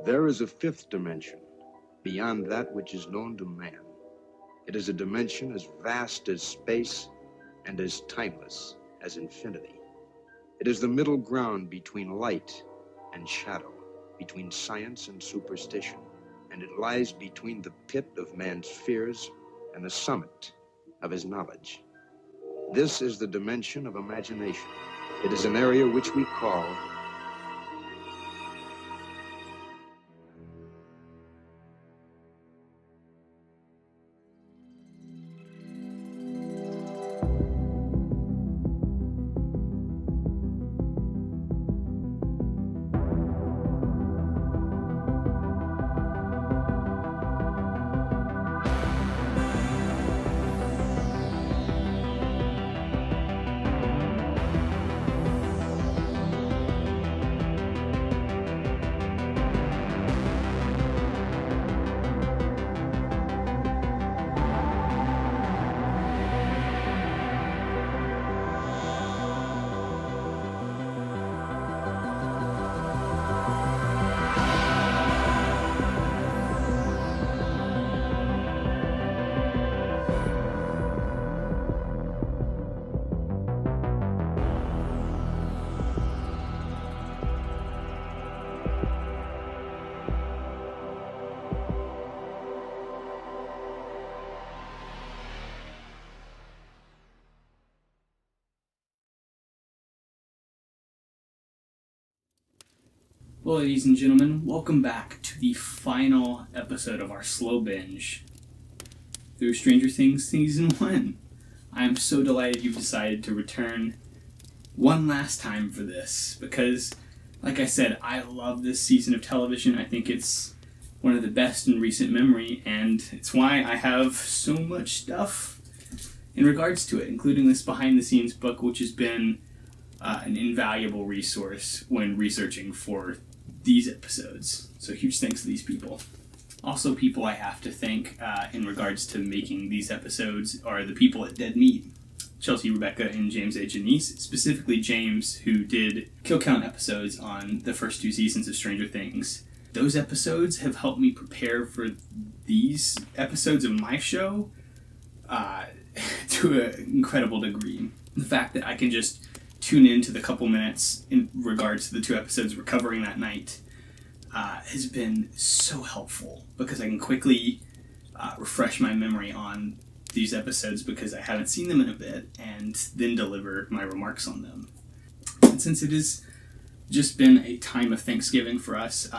There is a fifth dimension, beyond that which is known to man. It is a dimension as vast as space and as timeless as infinity. It is the middle ground between light and shadow, between science and superstition, and it lies between the pit of man's fears and the summit of his knowledge. This is the dimension of imagination. It is an area which we call Well, ladies and gentlemen, welcome back to the final episode of our slow binge through Stranger Things Season 1. I am so delighted you've decided to return one last time for this, because, like I said, I love this season of television. I think it's one of the best in recent memory, and it's why I have so much stuff in regards to it, including this behind-the-scenes book, which has been an invaluable resource when researching for these episodes. So huge thanks to these people. Also, people I have to thank in regards to making these episodes are the people at Dead Meat. Chelsea, Rebecca, and James A. Janice. Specifically James, who did Kill Count episodes on the first 2 seasons of Stranger Things. Those episodes have helped me prepare for these episodes of my show to an incredible degree. The fact that I can just tune into the couple minutes in regards to the 2 episodes we're covering that night has been so helpful, because I can quickly refresh my memory on these episodes because I haven't seen them in a bit, and then deliver my remarks on them. And since it has just been a time of Thanksgiving for us,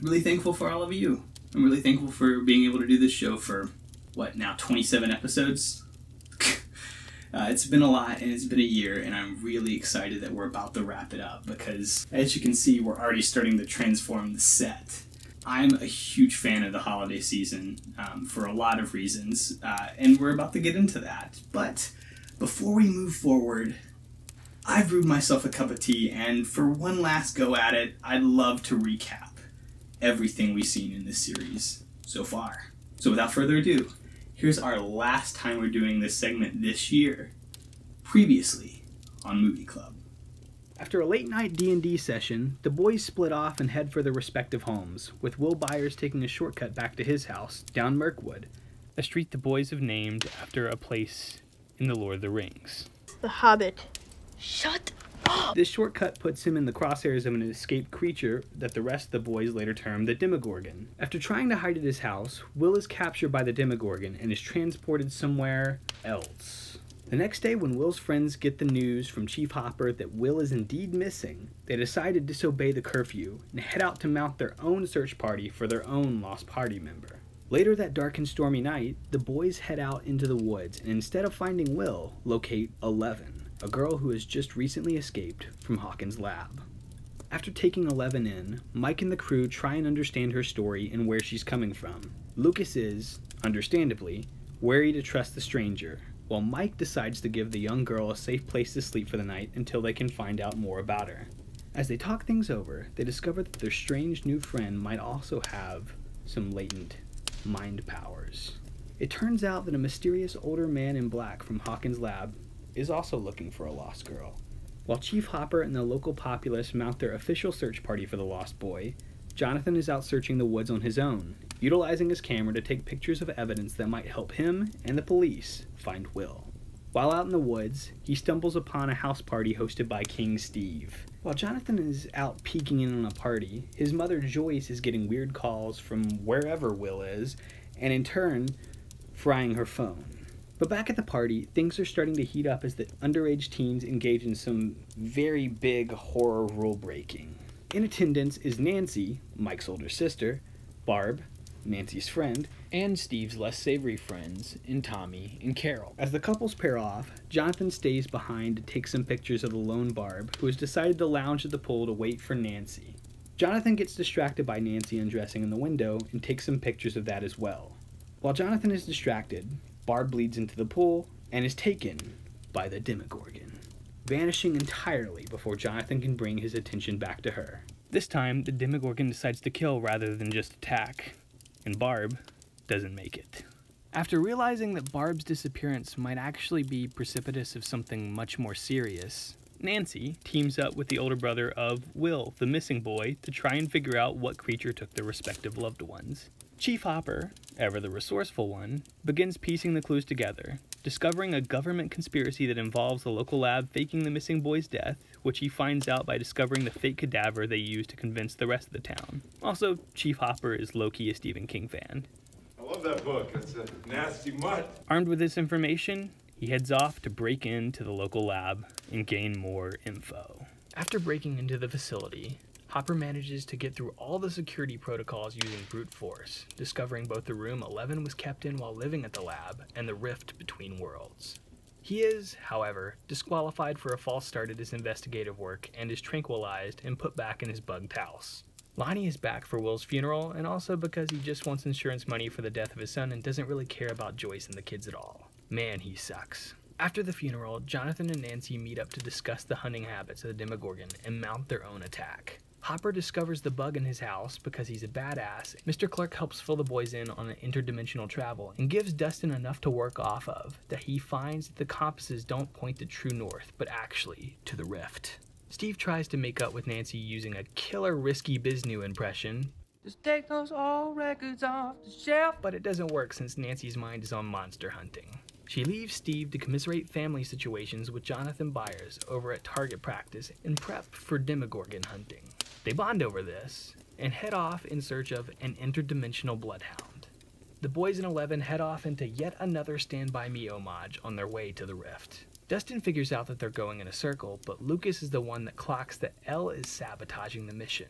really thankful for all of you. I'm really thankful for being able to do this show for, what, now 27 episodes? It's been a lot, and it's been a year, and I'm really excited that we're about to wrap it up, because as you can see, we're already starting to transform the set. I'm a huge fan of the holiday season for a lot of reasons, and we're about to get into that. But before we move forward, I've brewed myself a cup of tea, and for one last go at it, I'd love to recap everything we've seen in this series so far. So without further ado, here's our last time we're doing this segment this year, previously on Movie Club. After a late-night D&D session, the boys split off and head for their respective homes, with Will Byers taking a shortcut back to his house, down Mirkwood, a street the boys have named after a place in The Lord of the Rings. The Hobbit. Shut up! This shortcut puts him in the crosshairs of an escaped creature that the rest of the boys later termed the Demogorgon. After trying to hide at his house, Will is captured by the Demogorgon and is transported somewhere else. The next day, when Will's friends get the news from Chief Hopper that Will is indeed missing, they decide to disobey the curfew and head out to mount their own search party for their own lost party member. Later that dark and stormy night, the boys head out into the woods and instead of finding Will, locate Eleven, a girl who has just recently escaped from Hawkins' lab. After taking Eleven in, Mike and the crew try and understand her story and where she's coming from. Lucas is, understandably, wary to trust the stranger, while Mike decides to give the young girl a safe place to sleep for the night until they can find out more about her. As they talk things over, they discover that their strange new friend might also have some latent mind powers. It turns out that a mysterious older man in black from Hawkins' lab is also looking for a lost girl. While Chief Hopper and the local populace mount their official search party for the lost boy, Jonathan is out searching the woods on his own, utilizing his camera to take pictures of evidence that might help him and the police find Will. While out in the woods, he stumbles upon a house party hosted by King Steve. While Jonathan is out peeking in on a party, his mother Joyce is getting weird calls from wherever Will is, and in turn, frying her phone. But back at the party, things are starting to heat up as the underage teens engage in some very big horror rule breaking. In attendance is Nancy, Mike's older sister, Barb, Nancy's friend, and Steve's less savory friends in Tommy and Carol. As the couples pair off, Jonathan stays behind to take some pictures of the lone Barb, who has decided to lounge at the pool to wait for Nancy. Jonathan gets distracted by Nancy undressing in the window and takes some pictures of that as well. While Jonathan is distracted, Barb bleeds into the pool and is taken by the Demogorgon, vanishing entirely before Jonathan can bring his attention back to her. This time, the Demogorgon decides to kill rather than just attack, and Barb doesn't make it. After realizing that Barb's disappearance might actually be precipitous of something much more serious, Nancy teams up with the older brother of Will, the missing boy, to try and figure out what creature took their respective loved ones. Chief Hopper, ever the resourceful one, begins piecing the clues together, discovering a government conspiracy that involves the local lab faking the missing boy's death, which he finds out by discovering the fake cadaver they used to convince the rest of the town. Also, Chief Hopper is low-key a Stephen King fan. I love that book. It's a nasty mutt. Armed with this information, he heads off to break into the local lab and gain more info. After breaking into the facility, Hopper manages to get through all the security protocols using brute force, discovering both the room 11 was kept in while living at the lab and the rift between worlds. He is, however, disqualified for a false start at his investigative work and is tranquilized and put back in his bugged house. Lonnie is back for Will's funeral, and also because he just wants insurance money for the death of his son and doesn't really care about Joyce and the kids at all. Man, he sucks. After the funeral, Jonathan and Nancy meet up to discuss the hunting habits of the Demogorgon and mount their own attack. Hopper discovers the bug in his house because he's a badass. Mr. Clark helps fill the boys in on an interdimensional travel and gives Dustin enough to work off of that he finds that the compasses don't point to true north, but actually to the rift. Steve tries to make up with Nancy using a killer Risky Biznu impression. Just take those old records off the shelf. But it doesn't work since Nancy's mind is on monster hunting. She leaves Steve to commiserate family situations with Jonathan Byers over at target practice and prep for Demogorgon hunting. They bond over this and head off in search of an interdimensional bloodhound. The boys in 11 head off into yet another Stand By Me homage on their way to the rift. Dustin figures out that they're going in a circle, but Lucas is the one that clocks that Elle is sabotaging the mission.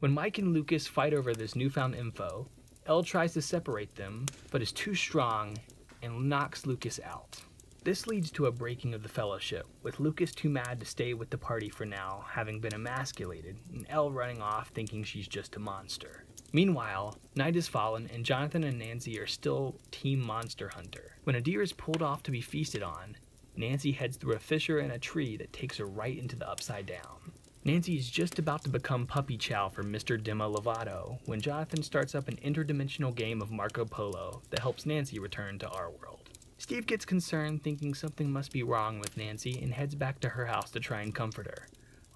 When Mike and Lucas fight over this newfound info, Elle tries to separate them, but is too strong and knocks Lucas out. This leads to a breaking of the fellowship, with Lucas too mad to stay with the party for now, having been emasculated, and Elle running off thinking she's just a monster. Meanwhile, night has fallen and Jonathan and Nancy are still Team Monster Hunter. When a deer is pulled off to be feasted on, Nancy heads through a fissure in a tree that takes her right into the Upside Down. Nancy is just about to become puppy chow for Mr. Demo Lovato when Jonathan starts up an interdimensional game of Marco Polo that helps Nancy return to our world. Steve gets concerned, thinking something must be wrong with Nancy, and heads back to her house to try and comfort her,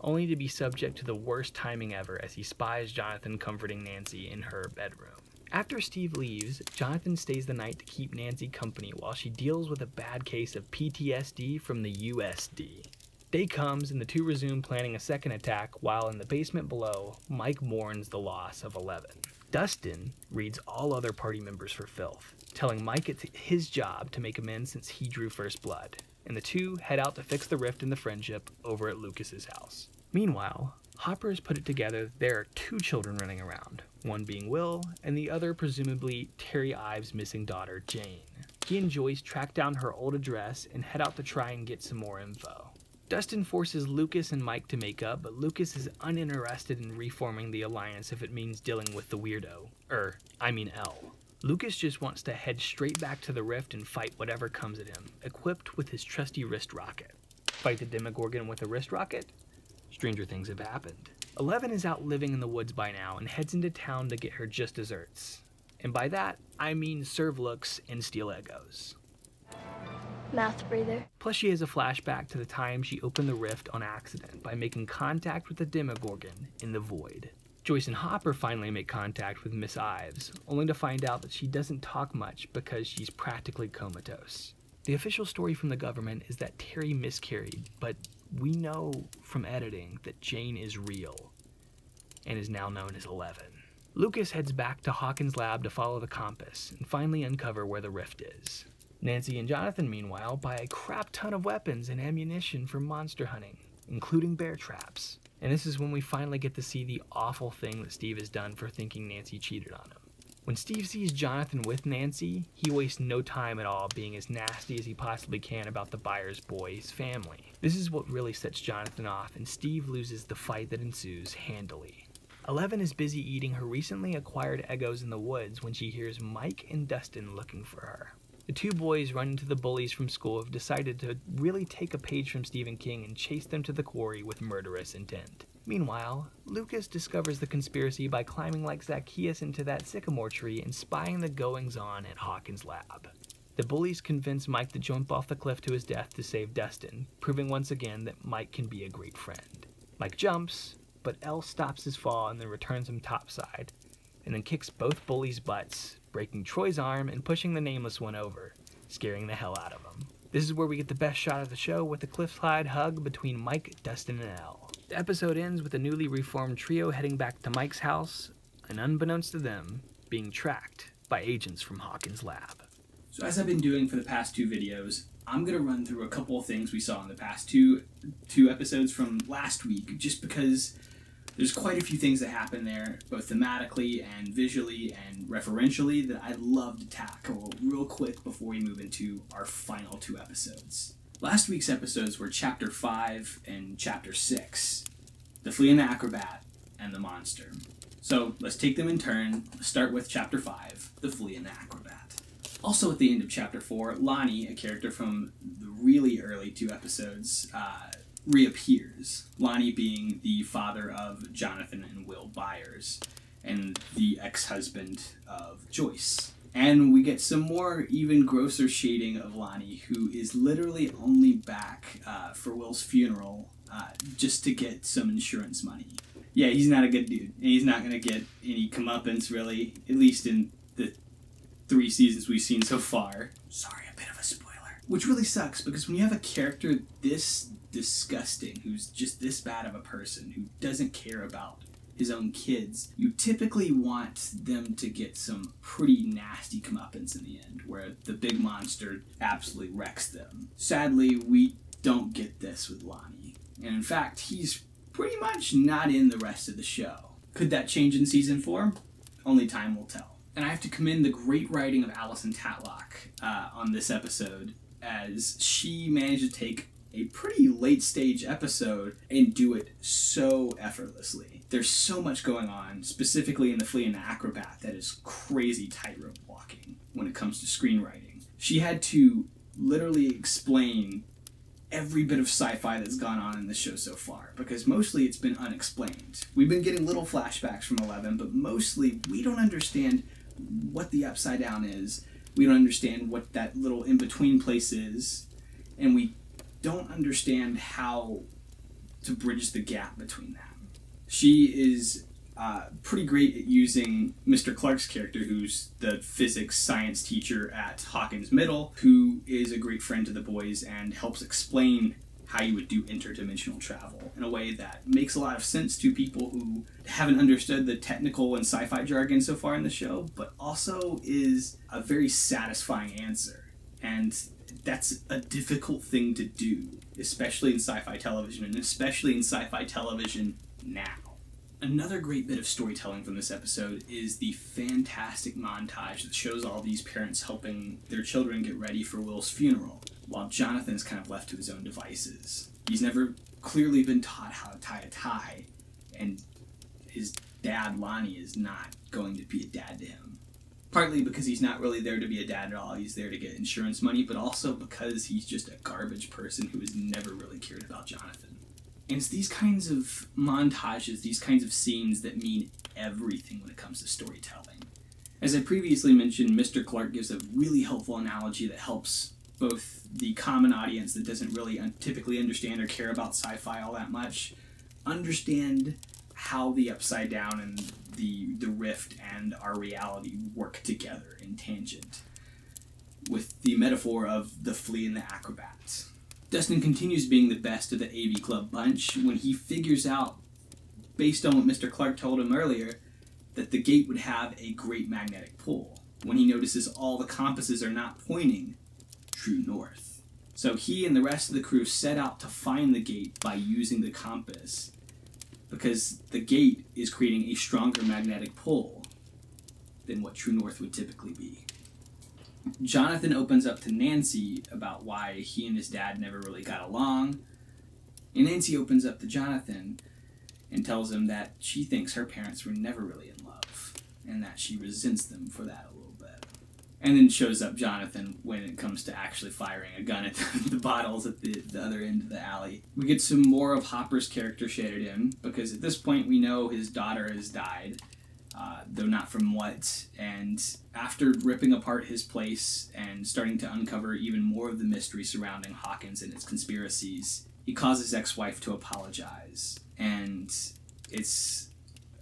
only to be subject to the worst timing ever as he spies Jonathan comforting Nancy in her bedroom. After Steve leaves, Jonathan stays the night to keep Nancy company while she deals with a bad case of PTSD from the USD. Day comes and the two resume planning a second attack while in the basement below, Mike mourns the loss of 11. Dustin reads all other party members for filth, telling Mike it's his job to make amends since he drew first blood, and the two head out to fix the rift in the friendship over at Lucas's house. Meanwhile, Hopper has put it together there are two children running around, one being Will, and the other presumably Terry Ives' missing daughter, Jane. He and Joyce track down her old address and head out to try and get some more info. Dustin forces Lucas and Mike to make up, but Lucas is uninterested in reforming the alliance if it means dealing with the weirdo. Elle. Lucas just wants to head straight back to the rift and fight whatever comes at him, equipped with his trusty wrist rocket. Fight the Demogorgon with a wrist rocket? Stranger things have happened. 11 is out living in the woods by now and heads into town to get her just desserts. And by that, I mean serve looks and steal Eggos. Mouth breather. Plus, she has a flashback to the time she opened the rift on accident by making contact with the Demogorgon in the void. Joyce and Hopper finally make contact with Miss Ives, only to find out that she doesn't talk much because she's practically comatose. The official story from the government is that Terry miscarried, but we know from editing that Jane is real and is now known as 11. Lucas heads back to Hawkins' lab to follow the compass and finally uncover where the rift is. Nancy and Jonathan, meanwhile, buy a crap ton of weapons and ammunition for monster hunting, including bear traps. And this is when we finally get to see the awful thing that Steve has done for thinking Nancy cheated on him. When Steve sees Jonathan with Nancy, he wastes no time at all being as nasty as he possibly can about the Byers boys' family. This is what really sets Jonathan off, and Steve loses the fight that ensues handily. 11 is busy eating her recently acquired Eggos in the woods when she hears Mike and Dustin looking for her. The two boys run into the bullies from school have decided to really take a page from Stephen King and chase them to the quarry with murderous intent. Meanwhile, Lucas discovers the conspiracy by climbing like Zacchaeus into that sycamore tree and spying the goings-on at Hawkins' lab. The bullies convince Mike to jump off the cliff to his death to save Dustin, proving once again that Mike can be a great friend. Mike jumps, but Elle stops his fall and then returns him topside, and then kicks both bullies' butts, breaking Troy's arm and pushing the nameless one over, scaring the hell out of him. This is where we get the best shot of the show with the cliffside hug between Mike, Dustin, and Elle. The episode ends with a newly reformed trio heading back to Mike's house, and unbeknownst to them, being tracked by agents from Hawkins' lab. So as I've been doing for the past two videos, I'm going to run through a couple of things we saw in the past two episodes from last week, just because there's quite a few things that happen there, both thematically and visually and referentially, that I'd love to tackle real quick before we move into our final two episodes. Last week's episodes were Chapter 5 and Chapter 6, The Flea and the Acrobat, and The Monster. So let's take them in turn. Let's start with Chapter 5, The Flea and the Acrobat. Also at the end of Chapter 4, Lonnie, a character from the really early two episodes, reappears. Lonnie being the father of Jonathan and Will Byers, and the ex-husband of Joyce. And we get some more even grosser shading of Lonnie, who is literally only back for Will's funeral just to get some insurance money. Yeah, he's not a good dude, and he's not going to get any comeuppance, really, at least in the 3 seasons we've seen so far. Sorry, a bit of a spoiler. Which really sucks, because when you have a character this disgusting, who's just this bad of a person, who doesn't care about his own kids, you typically want them to get some pretty nasty comeuppance in the end, where the big monster absolutely wrecks them. Sadly, we don't get this with Lonnie. And in fact, he's pretty much not in the rest of the show. Could that change in Season 4? Only time will tell. And I have to commend the great writing of Alison Tatlock on this episode, as she managed to take a pretty late stage episode and do it so effortlessly. There's so much going on, specifically in The Flea and the Acrobat, that is crazy tightrope walking when it comes to screenwriting. She had to literally explain every bit of sci-fi that's gone on in the show so far, because mostly it's been unexplained. We've been getting little flashbacks from 11, but mostly we don't understand what the Upside Down is. We don't understand what that little in-between place is, and we don't understand how to bridge the gap between them. She is pretty great at using Mr. Clark's character, who's the physics science teacher at Hawkins Middle, who is a great friend to the boys and helps explain how you would do interdimensional travel in a way that makes a lot of sense to people who haven't understood the technical and sci-fi jargon so far in the show, but also is a very satisfying answer. And that's a difficult thing to do, especially in sci-fi television, and especially in sci-fi television now. Another great bit of storytelling from this episode is the fantastic montage that shows all these parents helping their children get ready for Will's funeral, while Jonathan's kind of left to his own devices. He's never clearly been taught how to tie a tie, and his dad, Lonnie, is not going to be a dad to him. Partly because he's not really there to be a dad at all, he's there to get insurance money, but also because he's just a garbage person who has never really cared about Jonathan. And it's these kinds of montages, these kinds of scenes that mean everything when it comes to storytelling. As I previously mentioned, Mr. Clark gives a really helpful analogy that helps both the common audience that doesn't really typically understand or care about sci-fi all that much understand how the Upside Down and the Rift and our reality work together in tangent, with the metaphor of the flea and the acrobats. Dustin continues being the best of the AV Club bunch when he figures out, based on what Mr. Clark told him earlier, that the gate would have a great magnetic pull, when he notices all the compasses are not pointing true north. So he and the rest of the crew set out to find the gate by using the compass, because the gate is creating a stronger magnetic pull than what true north would typically be. Jonathan opens up to Nancy about why he and his dad never really got along, and Nancy opens up to Jonathan and tells him that she thinks her parents were never really in love, and that she resents them for that a little bit. And then shows up Jonathan when it comes to actually firing a gun at the bottles at the other end of the alley. We get some more of Hopper's character shaded in, because at this point we know his daughter has died, though not from what, and after ripping apart his place and starting to uncover even more of the mystery surrounding Hawkins and its conspiracies, he calls his ex-wife to apologize. And it's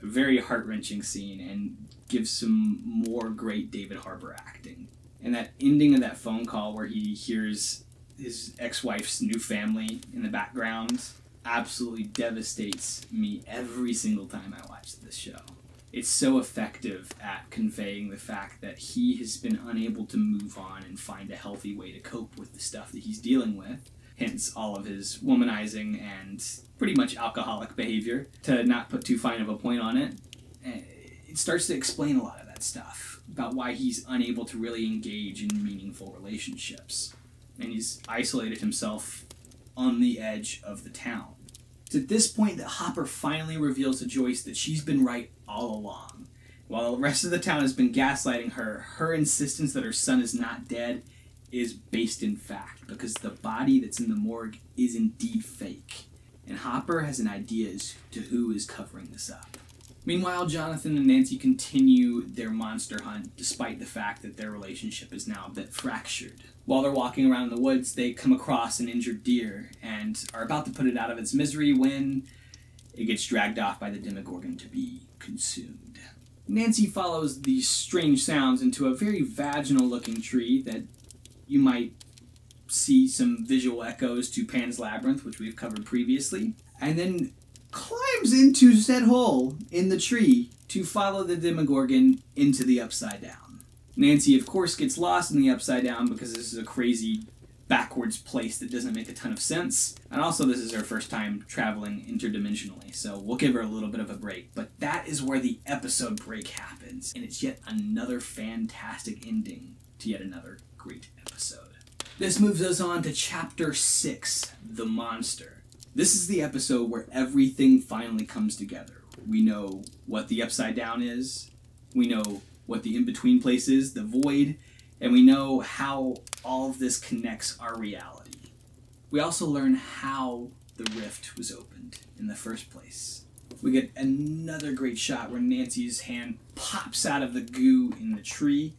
a very heart-wrenching scene and gives some more great David Harbour acting. And that ending of that phone call where he hears his ex-wife's new family in the background absolutely devastates me every single time I watch this show. It's so effective at conveying the fact that he has been unable to move on and find a healthy way to cope with the stuff that he's dealing with. Hence all of his womanizing and pretty much alcoholic behavior, to not put too fine of a point on it. It starts to explain a lot of that stuff about why he's unable to really engage in meaningful relationships. And he's isolated himself on the edge of the town. It's at this point that Hopper finally reveals to Joyce that she's been right all along. While the rest of the town has been gaslighting her, her insistence that her son is not dead is based in fact, because the body that's in the morgue is indeed fake. And Hopper has an idea as to who is covering this up. Meanwhile, Jonathan and Nancy continue their monster hunt, despite the fact that their relationship is now a bit fractured. While they're walking around in the woods, they come across an injured deer and are about to put it out of its misery when it gets dragged off by the Demogorgon to be consumed. Nancy follows these strange sounds into a very vaginal-looking tree that you might see some visual echoes to Pan's Labyrinth, which we've covered previously, and then climbs into said hole in the tree to follow the Demogorgon into the Upside Down. Nancy, of course, gets lost in the Upside Down because this is a crazy backwards place that doesn't make a ton of sense, and also this is her first time traveling interdimensionally, so we'll give her a little bit of a break. But that is where the episode break happens, and it's yet another fantastic ending to yet another great episode. This moves us on to Chapter 6, The Monster. This is the episode where everything finally comes together. We know what the Upside Down is, we know what the in-between place is, the Void, and we know how all of this connects our reality. We also learn how the rift was opened in the first place. We get another great shot where Nancy's hand pops out of the goo in the tree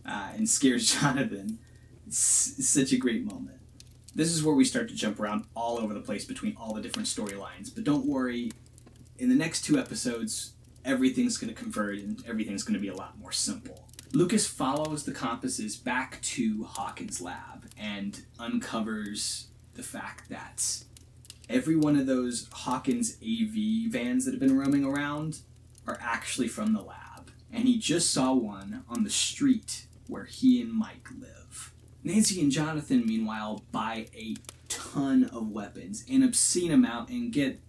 and scares Jonathan. It's such a great moment. This is where we start to jump around all over the place between all the different storylines, but don't worry, in the next 2 episodes, everything's going to converge and everything's going to be a lot more simple. Lucas follows the compasses back to Hawkins' lab and uncovers the fact that every one of those Hawkins AV vans that have been roaming around are actually from the lab. And he just saw one on the street where he and Mike live. Nancy and Jonathan, meanwhile, buy a ton of weapons, an obscene amount, and get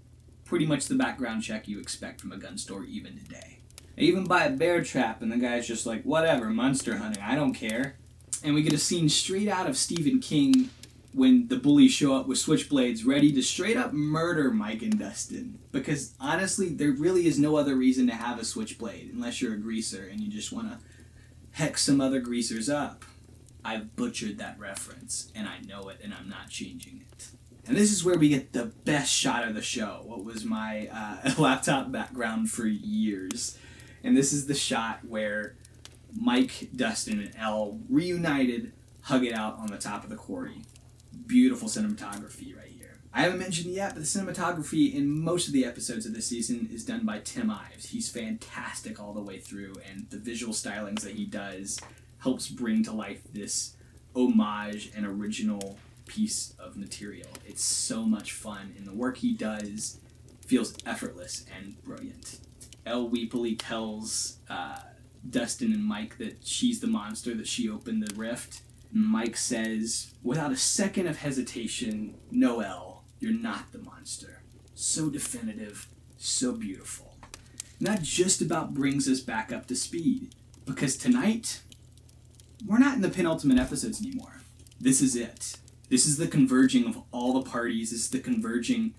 pretty much the background check you expect from a gun store even today. They even buy a bear trap, and the guy's just like, whatever, monster hunting, I don't care. And we get a scene straight out of Stephen King when the bullies show up with switchblades ready to straight up murder Mike and Dustin. Because honestly, there really is no other reason to have a switchblade unless you're a greaser and you just want to hex some other greasers up. I've butchered that reference, and I know it, and I'm not changing it. And this is where we get the best shot of the show, what was my laptop background for years. And this is the shot where Mike, Dustin, and Elle reunited, hug it out on the top of the quarry. Beautiful cinematography right here. I haven't mentioned yet, but the cinematography in most of the episodes of this season is done by Tim Ives. He's fantastic all the way through, and the visual stylings that he does helps bring to life this homage and original piece of material. It's so much fun, and the work he does feels effortless and brilliant. Elle Weepley tells Dustin and Mike that she's the monster, that she opened the rift. Mike says, without a second of hesitation, no, Elle, you're not the monster. So definitive, so beautiful. And that just about brings us back up to speed, because tonight, we're not in the penultimate episodes anymore. This is it. This is the converging of all the parties. This is the converging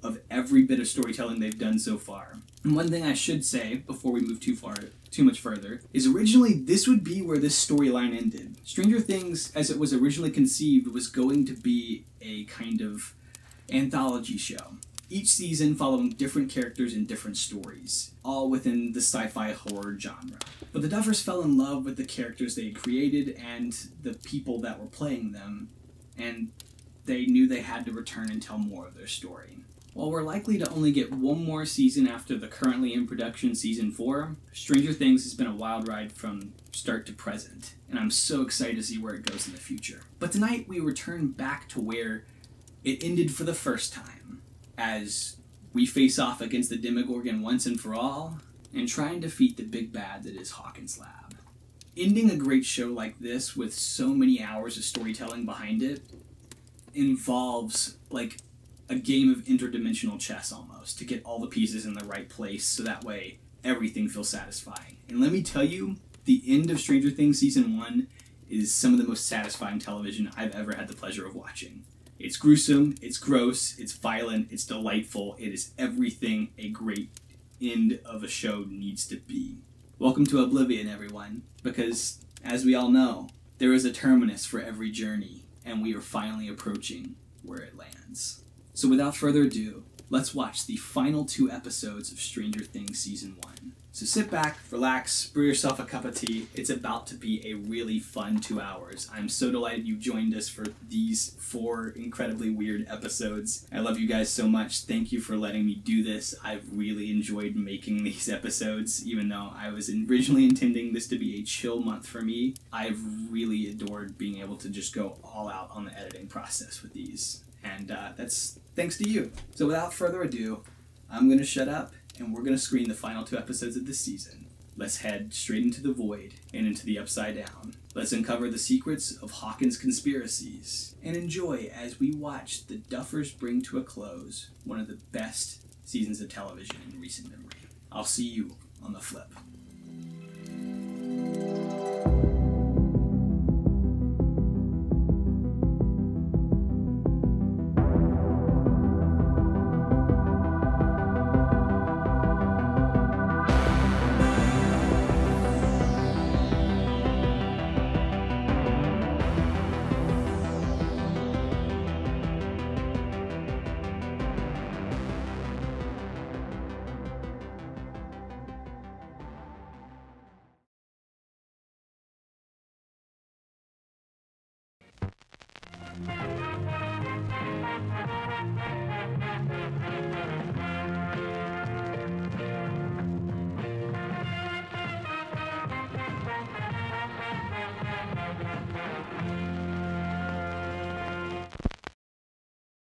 of every bit of storytelling they've done so far. And one thing I should say, before we move too much further, is originally this would be where this storyline ended. Stranger Things, as it was originally conceived, was going to be a kind of anthology show. Each season following different characters and different stories, all within the sci-fi horror genre. But the Duffers fell in love with the characters they had created and the people that were playing them, and they knew they had to return and tell more of their story. While we're likely to only get one more season after the currently in production season 4, Stranger Things has been a wild ride from start to present, and I'm so excited to see where it goes in the future. But tonight we return back to where it ended for the first time, as we face off against the Demogorgon once and for all, and try and defeat the big bad that is Hawkins' lab. Ending a great show like this with so many hours of storytelling behind it involves, like, a game of interdimensional chess almost, to get all the pieces in the right place so that way everything feels satisfying. And let me tell you, the end of Stranger Things Season 1 is some of the most satisfying television I've ever had the pleasure of watching. It's gruesome, it's gross, it's violent, it's delightful, it is everything a great end of a show needs to be. Welcome to Oblivion, everyone, because, as we all know, there is a terminus for every journey, and we are finally approaching where it lands. So without further ado, let's watch the final 2 episodes of Stranger Things Season 1. So sit back, relax, brew yourself a cup of tea. It's about to be a really fun 2 hours. I'm so delighted you joined us for these 4 incredibly weird episodes. I love you guys so much. Thank you for letting me do this. I've really enjoyed making these episodes, even though I was originally intending this to be a chill month for me. I've really adored being able to just go all out on the editing process with these. And that's thanks to you. So without further ado, I'm going to shut up, and we're going to screen the final 2 episodes of this season. Let's head straight into the void and into the upside down. Let's uncover the secrets of Hawkins' conspiracies, and enjoy as we watch the Duffers bring to a close one of the best seasons of television in recent memory. I'll see you on the flip.